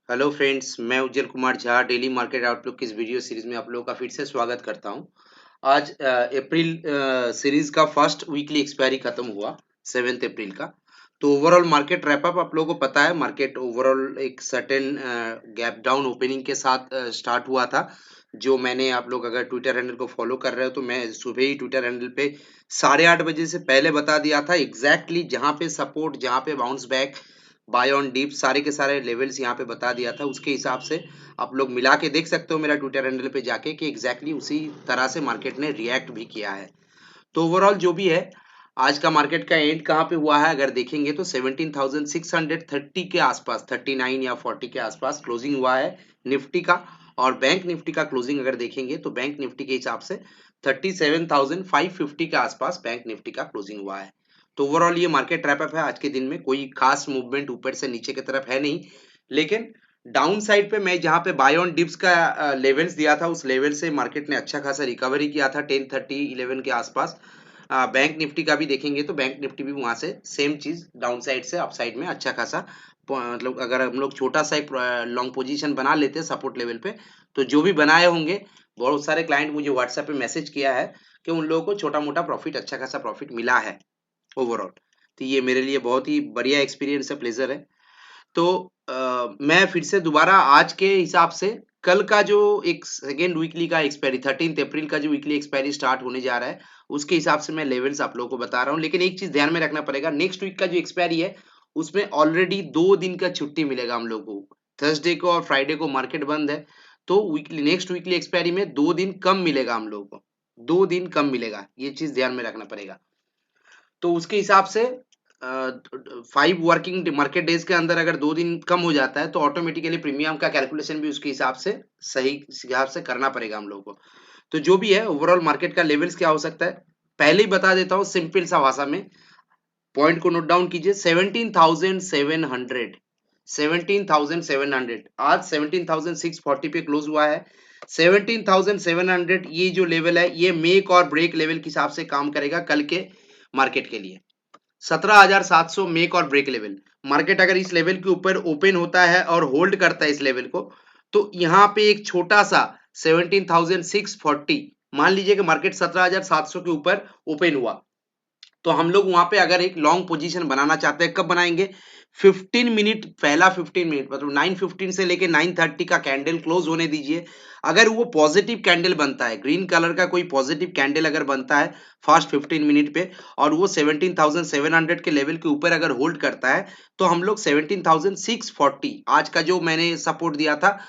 Hello friends, मैं Ujjwal Kumar Jha daily market outlook की इस वीडियो सीरीज में आप लोगों का फिर से स्वागत करता हूं। आज अप्रैल सीरीज का फर्स्ट वीकली एक्सपायरी खत्म हुआ 7 अप्रैल का। तो ओवरऑल मार्केट रैप अप आप लोगों को पता है, मार्केट ओवरऑल एक सर्टेन गैप डाउन ओपनिंग के साथ स्टार्ट हुआ था। जो मैंने, आप लोग अगर ट्विटर हैंडल को फॉलो कर रहे हो तो मैं सुबह ही ट्विटर हैंडल पे 8:30 बजे से पहले बता दिया था एग्जैक्टली जहां पे सपोर्ट, जहां पे bounce back, buy on dip, सारे के सारे लेवल्स यहाँ पे बता दिया था। उसके हिसाब से आप लोग मिला के देख सकते हो मेरा ट्विटर हैंडल पे जाके कि एग्जैक्टली उसी तरह से मार्केट ने रिएक्ट भी किया है। तो ओवरऑल जो भी है, आज का मार्केट का एंड कहाँ पे हुआ है अगर देखेंगे तो 17,630 के आसपास, 39 या 40 के आसपास क्लोजिंग हुआ है निफ्टी का। और बैंक निफ्टी का क्लोजिंग अगर देखेंगे तो बैंक निफ्टी के हिसाब से 37,550 के आसपास बैंक निफ्टी का क्लोजिंग हुआ है। तो ओवरऑल ये मार्केट रैप अप है आज के दिन में। कोई खास मूवमेंट ऊपर से नीचे की तरफ है नहीं, लेकिन डाउन साइड पे मैं जहां पे बाय ऑन डिप्स का लेवल्स दिया था उस लेवल से मार्केट ने अच्छा खासा रिकवरी किया था 10:30 11 के आसपास। बैंक निफ्टी का भी देखेंगे तो बैंक निफ्टी भी वहां से सेम चीज डाउन साइड से अप साइड में अच्छा खासा मतलब अगर हम लोग छोटा सा एक लॉन्ग पोजीशन बना लेते हैं सपोर्ट लेवल पे, तो जो भी बनाए होंगे, बहुत सारे क्लाइंट मुझे व्हाट्सएप पे मैसेज किया है कि उन लोगों को छोटा मोटा प्रॉफिट, अच्छा खासा प्रॉफिट मिला है ओवरऑल। तो ये मेरे लिए बहुत ही बढ़िया एक्सपीरियंस है, प्लेजर है। तो मैं फिर से दोबारा आज के हिसाब से कल का जो एक सेकेंड वीकली का एक्सपायरी 13 अप्रैल का जो वीकली एक्सपायरी स्टार्ट होने जा रहा है, उसके हिसाब से मैं लेवल्स आप लोगों को बता रहा हूँ। लेकिन एक चीज ध्यान में रखना पड़ेगा, नेक्स्ट वीक का जो एक्सपायरी है उसमें ऑलरेडी 2 दिन का छुट्टी मिलेगा हम लोगों को। थर्सडे को और फ्राइडे को मार्केट बंद है, तो वीकली नेक्स्ट वीकली एक्सपायरी में 2 दिन कम मिलेगा हम लोगों को। 2 दिन कम मिलेगा, ये चीज ध्यान में रखना पड़ेगा। तो उसके हिसाब से 5 वर्किंग मार्केट डेज के अंदर अगर 2 दिन कम हो जाता है तो ऑटोमेटिकली प्रीमियम का कैलकुलेशन भी उसके हिसाब से सही हिसाब से करना पड़ेगा हम लोगों को। तो जो भी है ओवरऑल मार्केट का लेवल्स क्या हो सकता है, पहले ही बता देता हूँ सिंपल सा भाषा में। पॉइंट को नोट डाउन कीजिए, 17,700, 17,700। आज 17,640 पे क्लोज हुआ है। 17,700 ये जो लेवल है ये मेक और ब्रेक लेवल के हिसाब से काम करेगा कल के मार्केट के लिए। 17,700 मेक और ब्रेक लेवल। मार्केट अगर इस लेवल के ऊपर ओपन होता है और होल्ड करता है इस लेवल को, तो यहाँ पे एक छोटा सा 17,640, मान लीजिए कि मार्केट 17,700 के ऊपर ओपन हुआ, तो हम लोग वहां पे अगर एक लॉन्ग पोजीशन बनाना चाहते हैं, कब बनाएंगे? 15 मिनट, पहला 15 मिनट मतलब 9:15 से लेके 9:30 का कैंडल क्लोज होने दीजिए। अगर वो पॉजिटिव कैंडल बनता है, ग्रीन कलर का कोई पॉजिटिव कैंडल अगर बनता है फर्स्ट 15 मिनट पे, और वो 17,700 के लेवल के ऊपर अगर होल्ड करता है, तो हम लोग 17,640, आज का जो मैंने सपोर्ट दिया था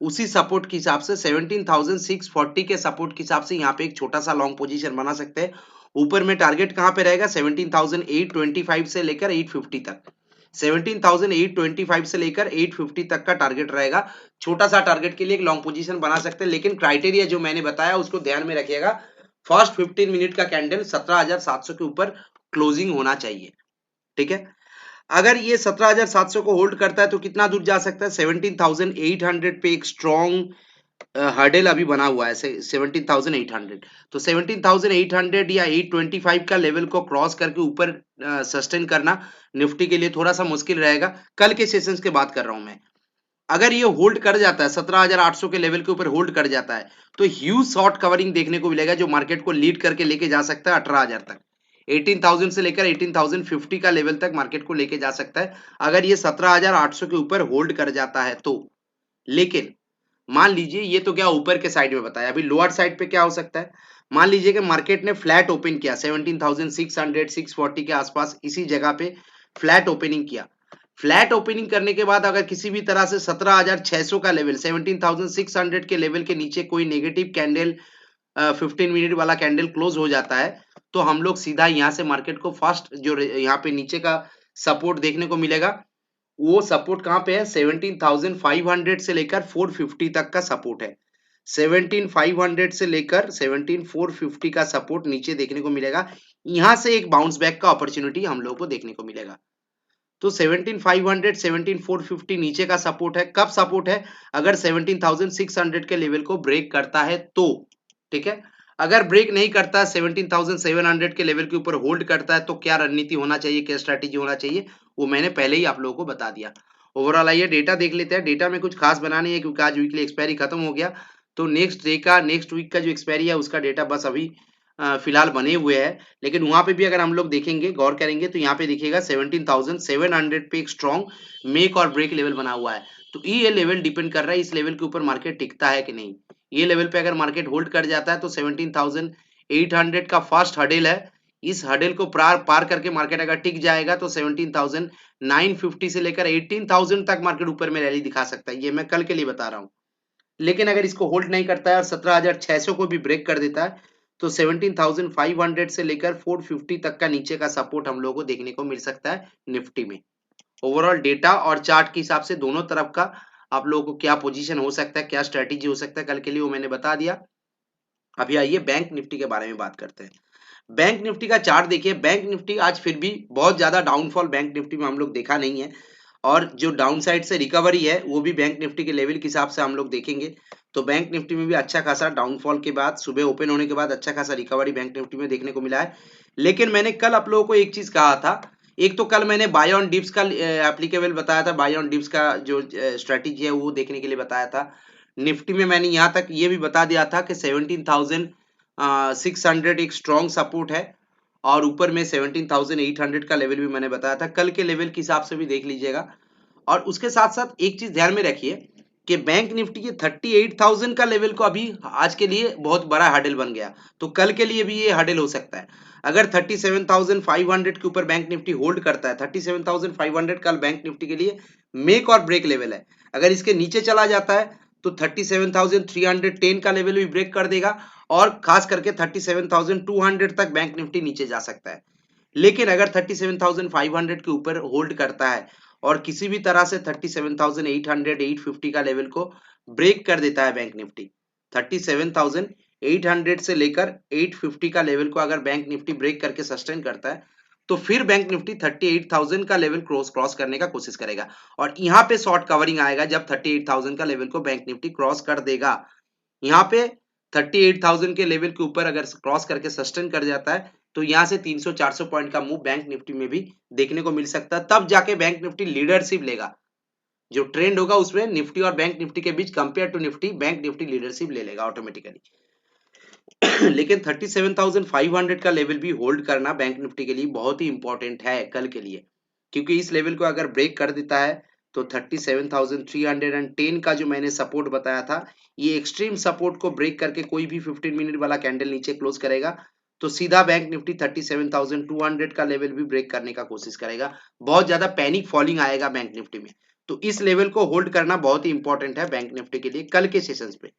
उसी सपोर्ट के हिसाब से 17,640 के सपोर्ट के हिसाब से यहाँ पे एक छोटा सा लॉन्ग पोजीशन बना सकते हैं। ऊपर में टारगेट कहां पे रहेगा? 17,825 से लेकर 850 तक। 17,825 से लेकर 850 तक का टारगेट रहेगा। छोटा सा टारगेट के लिए एक लॉन्ग पोजीशन बना सकते हैं, लेकिन क्राइटेरिया जो मैंने बताया उसको ध्यान में रखिएगा। फर्स्ट 15 मिनट का कैंडल 17,700 के ऊपर क्लोजिंग होना चाहिए। ठीक है, अगर ये 17,700 को होल्ड करता है तो कितना दूर जा सकता है? 17,800 पे एक स्ट्रॉन्ग हर्डल अभी बना हुआ है, 17,800। तो 17,800 या 825 का लेवल को क्रॉस करके ऊपर सस्टेन करना निफ्टी के लिए थोड़ा सा मुश्किल रहेगा। कल के सेशंस की बात कर रहा हूं मैं। अगर ये होल्ड कर जाता है 17,800 के लेवल के ऊपर होल्ड कर जाता है, तो ह्यूज शॉर्ट कवरिंग देखने को मिलेगा जो मार्केट को लीड करके लेके जा सकता है 18,000 तक। 18,000 से लेकर 18,050 का लेवल तक मार्केट को लेके जा सकता है अगर ये 17,800 के ऊपर होल्ड कर जाता है तो। लेकिन मान लीजिए, ये तो क्या ऊपर के साइड में बताया, अभी लोअर साइड पे क्या हो सकता है? मान लीजिए कि मार्केट ने फ्लैट ओपन किया 17,600 640 के आसपास, इसी जगह पे फ्लैट ओपनिंग किया। फ्लैट ओपनिंग करने के बाद अगर किसी भी तरह से 17,600 का लेवल, 17,600 के लेवल के नीचे कोई नेगेटिव कैंडल 15 मिनट वाला कैंडल क्लोज हो जाता है, तो हम लोग सीधा यहाँ से मार्केट को फर्स्ट जो यहाँ पे नीचे का सपोर्ट देखने को मिलेगा, वो सपोर्ट कहां पे है? 17,500 से लेकर 450 तक का सपोर्ट है। 17,500 से लेकर 17,450 का सपोर्ट नीचे देखने को मिलेगा। यहां से एक बाउंस बैक का अपॉर्चुनिटी हम लोगों को देखने को मिलेगा। तो 17,500 17,450 नीचे का सपोर्ट है। कब सपोर्ट है? अगर 17,600 के लेवल को ब्रेक करता है तो। ठीक है, अगर ब्रेक नहीं करता, 17,700 के लेवल के ऊपर होल्ड करता है, तो क्या रणनीति होना चाहिए, क्या स्ट्रैटेजी होना चाहिए, वो मैंने पहले ही आप लोगों को बता दिया। ओवरऑल आइए डेटा देख लेते हैं। डेटा में कुछ खास बना नहीं है क्योंकि आज वीकली एक्सपायरी खत्म हो गया, तो नेक्स्ट वीक का जो एक्सपायरी है उसका डेटा बस अभी फिलहाल बने हुए हैं। लेकिन वहां पे भी अगर हम लोग देखेंगे, गौर करेंगे, तो यहाँ पे देखिएगा 17,700 पे एक स्ट्रॉन्ग मेक और ब्रेक लेवल बना हुआ है। तो ये लेवल डिपेंड कर रहा है इस लेवल के ऊपर मार्केट टिकता है कि नहीं। ये लेवल पे अगर मार्केट होल्ड कर जाता है तो 17,800 का फर्स्ट हर्डल है। इस हर्डल को पार करके मार्केट अगर टिक जाएगा तो 17,950 से लेकर 18,000 तक मार्केट ऊपर में रैली दिखा सकता है। ये मैं कल के लिए बता रहा हूँ। लेकिन अगर इसको होल्ड नहीं करता है और 17,600 को भी ब्रेक कर देता है तो 17,500 से लेकर 450 तक का नीचे का सपोर्ट हम लोगों को देखने को मिल सकता है निफ्टी में। ओवरऑल डेटा और चार्ट के हिसाब से दोनों तरफ का आप लोगों को क्या पोजीशन हो सकता है, क्या स्ट्रेटेजी हो सकता है कल के लिए, वो मैंने बता दिया। अभी आइए बैंक निफ्टी के बारे में बात करते हैं। बैंक निफ्टी का चार्ट देखिए। बैंक निफ्टी आज फिर भी बहुत ज्यादा डाउनफॉल बैंक निफ्टी में हम लोग देखा नहीं है, और जो डाउन साइड से रिकवरी है वो भी बैंक निफ्टी के लेवल के हिसाब से हम लोग देखेंगे तो बैंक निफ्टी में भी अच्छा खासा डाउनफॉल के बाद सुबह ओपन होने के बाद अच्छा खासा रिकवरी बैंक निफ्टी में देखने को मिला है। लेकिन मैंने कल आप लोगों को एक चीज कहा था। एक तो कल मैंने बाय ऑन डिप्स का एप्लीकेबल बताया था, बाय ऑन डिप्स का जो स्ट्रेटेजी है वो देखने के लिए बताया था। निफ्टी में मैंने यहाँ तक ये भी बता दिया था कि 17,600 एक स्ट्रॉन्ग सपोर्ट है, और ऊपर में 17,800 का लेवल भी मैंने बताया था। कल के लेवल के हिसाब से भी देख लीजिएगा। और उसके साथ साथ एक चीज ध्यान में रखिए कि बैंक निफ्टी के 38,000 का लेवल को अभी आज के लिए बहुत बड़ा हर्डल बन गया, तो कल के लिए भी ये हर्डल हो सकता है। अगर 37,500 के ऊपर बैंक निफ्टी होल्ड करता है, 37,500 कल बैंक निफ्टी के लिए मेक और ब्रेक लेवल है। अगर इसके नीचे चला जाता है तो 37,310 का लेवल भी ब्रेक कर देगा, और खास करके 37,200 तक बैंक निफ्टी नीचे जा सकता है। लेकिन अगर 37,500 के ऊपर होल्ड करता है और किसी भी तरह से 37,800 850 का लेवल को ब्रेक कर देता है बैंक निफ्टी, 37,800 से लेकर 850 का लेवल को अगर बैंक निफ्टी ब्रेक करके सस्टेन करता है तो फिर बैंक निफ्टी 38,000 का लेवल क्रॉस करने का कोशिश करेगा, और यहाँ पे शॉर्ट कवरिंग आएगा जब 38,000 का लेवल को बैंक निफ्टी क्रॉस कर देगा। यहाँ पे 38,000 के लेवल के ऊपर अगर क्रॉस करके सस्टेन कर जाता है तो यहाँ से 300-400 पॉइंट का मूव बैंक निफ्टी में भी देखने को मिल सकता है। तब जाके बैंक निफ्टी लीडरशिप लेगा। जो ट्रेंड होगा उसमें निफ्टी और बैंक निफ्टी के बीच compare to Nifty bank Nifty leadership ले लेगा ऑटोमेटिकली। लेकिन 37,500 का लेवल भी होल्ड करना बैंक निफ्टी के लिए बहुत ही इंपॉर्टेंट है कल के लिए, क्योंकि इस लेवल को अगर ब्रेक कर देता है तो 37,310 का जो मैंने सपोर्ट बताया था, ये एक्सट्रीम सपोर्ट को ब्रेक करके कोई भी 15 मिनट वाला कैंडल नीचे क्लोज करेगा तो सीधा बैंक निफ्टी 37,200 का लेवल भी ब्रेक करने का कोशिश करेगा। बहुत ज्यादा पैनिक फॉलिंग आएगा बैंक निफ्टी में, तो इस लेवल को होल्ड करना बहुत ही इंपॉर्टेंट है बैंक निफ्टी के लिए कल के सेशंस पे।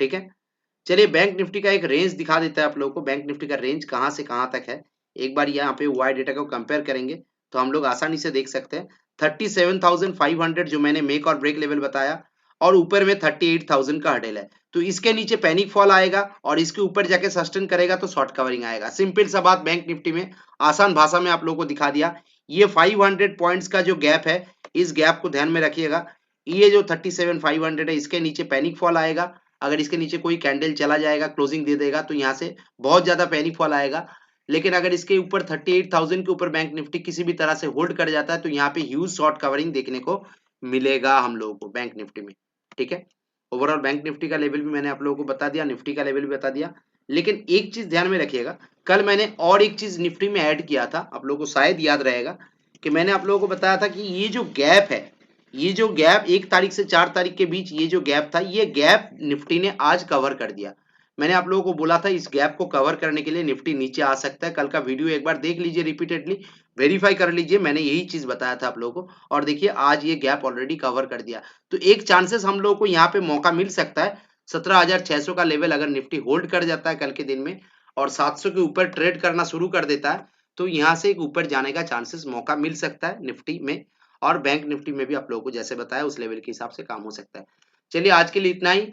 ठीक है, चलिए बैंक निफ्टी का एक रेंज दिखा देता है आप लोगों को। बैंक निफ्टी का रेंज कहां से कहां तक है, एक बार यहाँ पे वाई डेटा को कंपेयर करेंगे तो हम लोग आसानी से देख सकते हैं। 37,500 जो मैंने मेक और ब्रेक लेवल बताया, और ऊपर में 38,000 का हर्डल है, तो इसके नीचे पैनिक फॉल आएगा और इसके ऊपर जाके सस्टेन करेगा तो शॉर्ट कवरिंग आएगा। सिंपल सा बात बैंक निफ्टी में आसान भाषा में आप लोगों को दिखा दिया। ये 500 पॉइंट्स का जो गैप है, इस गैप को ध्यान में रखिएगा। ये जो 37,500 है इसके नीचे पैनिक फॉल आएगा। अगर इसके नीचे कोई कैंडल चला जाएगा, क्लोजिंग दे देगा, तो यहाँ से बहुत ज्यादा पैनिक फॉल आएगा। लेकिन अगर इसके ऊपर 38,000 के ऊपर बैंक निफ्टी किसी भी तरह से होल्ड कर जाता है तो यहाँ पे ह्यूज शॉर्ट कवरिंग देखने को मिलेगा हम लोगों को बैंक निफ्टी में। ठीक है, ओवरऑल बैंक निफ्टी का लेवल भी मैंने आप लोगों को बता दिया, निफ्टी का लेवल भी बता दिया। लेकिन एक चीज ध्यान में रखिएगा, कल मैंने और एक चीज निफ्टी में ऐड किया था, आप लोगों को शायद याद रहेगा कि मैंने आप लोगों को बताया था कि ये जो गैप है, ये जो गैप 1 तारीख से 4 तारीख के बीच ये जो गैप था, ये गैप निफ्टी ने आज कवर कर दिया। मैंने आप लोगों को बोला था इस गैप को कवर करने के लिए निफ्टी नीचे आ सकता है। कल का वीडियो एक बार देख लीजिए, रिपीटेडली वेरीफाई कर लीजिए, मैंने यही चीज बताया था आप लोगों को। और देखिए आज ये गैप ऑलरेडी कवर कर दिया, तो एक चांसेस हम लोगों को यहाँ पे मौका मिल सकता है। 17,600 का लेवल अगर निफ्टी होल्ड कर जाता है कल के दिन में और 700 के ऊपर ट्रेड करना शुरू कर देता है तो यहाँ से एक ऊपर जाने का चांसेस मौका मिल सकता है निफ्टी में। और बैंक निफ्टी में भी आप लोगों को जैसे बताया उस लेवल के हिसाब से काम हो सकता है। चलिए आज के लिए इतना ही।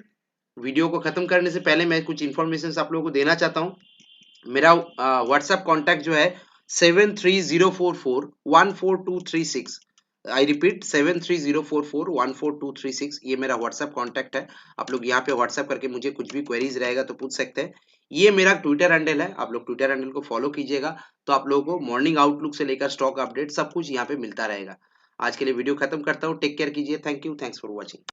वीडियो को खत्म करने से पहले मैं कुछ इन्फॉर्मेशन आप लोगों को देना चाहता हूँ। मेरा व्हाट्सएप कॉन्टैक्ट जो है 7304414236। आई रिपीट 7304414236, ये मेरा व्हाट्सएप कॉन्टैक्ट है। आप लोग यहाँ पे व्हाट्सएप करके मुझे कुछ भी क्वेरीज रहेगा तो पूछ सकते हैं। ये मेरा ट्विटर हैंडल है, आप लोग ट्विटर हैंडल को फॉलो कीजिएगा तो आप लोगों को मॉर्निंग आउटलुक से लेकर स्टॉक अपडेट सब कुछ यहाँ पे मिलता रहेगा। आज के लिए वीडियो खत्म करता हूँ। टेक केयर कीजिए। Thank you, thanks for watching.